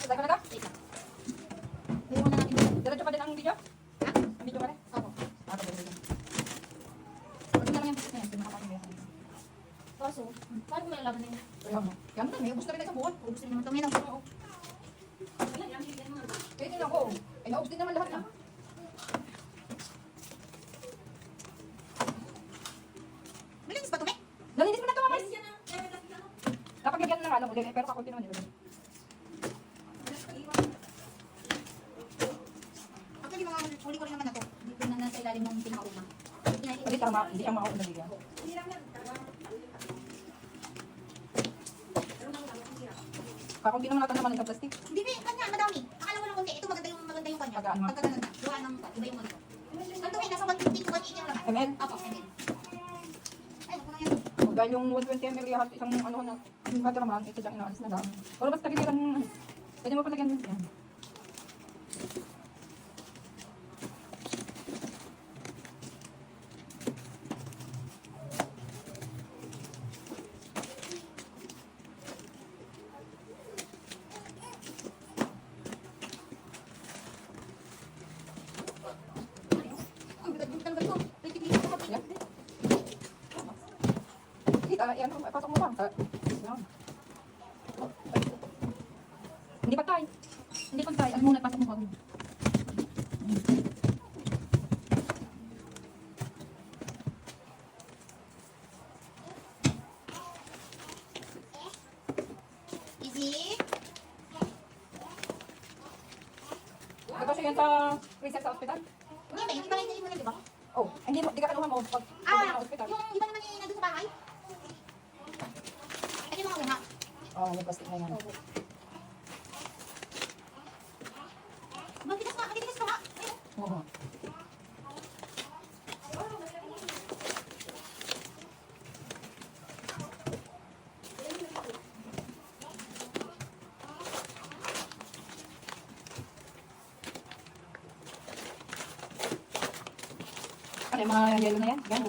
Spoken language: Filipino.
Sabay ko na ka? Wait lang. Hindi mo na natin. Diretso pa din ang video? Ha? Ang video ka rin? Opo. Ako ba yun? Pagod na lang yung business na yan. Hindi makapamilya ka. Kaso, paano ko malalaban na yun? Kaya mo. Kaya mo may ubus na rin sa buwan. Ubus din naman ito. Ngayon ako. Kaya din ako. Ay, naubos din naman lahat na. Malinis ba ito, Mek? Nalinis mo na ito, mamas. Dapat lagyan na nga lang ulit. Pero kakunti naman yun. Actually, mga huli ko rin naman ako. Hindi ko na nasa ilalim ng pinakauna. Hindi tama. Hindi ang makakunti na bigyan. Kakunti naman natin naman ng plastic. Hindi, Mek. Kanya, madami. Akala mo lang konti. Ito maganda yung kanya. Pagkaan mo. Pagkaganda. Gawa ng iba yung mga ito. Ganito, Mek. Nasa 150 to 180 lang. ML? Opo, ML. Ay, ako na yan. Dahil yung 120 ml lahat isang ano na. Yung kata naman, ito dyan inaalis na lang. Pero basta tagiliran ng ano. Pwede mo palagyan din yan. Ang bigat talaga ito. Tigil ko Yan. Kita, yan, pasok mo lang. Yan. Hindi patay. Hindi patay. Ano muna, pasok mo pa. Easy. Ito siya yan sa reset sa ospital. Hindi, Mek. Hindi ba rin mo na, di ba? Oh, hindi mo, di ka kanuha mo pag sa ospital. Yung iba naman yung nandun sa bahay. Ay, yung mga una. Oh, may plastic na yan. Magtigas pa, magtigas pa nga. Ayun. Oo. Ano yung mga yellow na yan? Yan.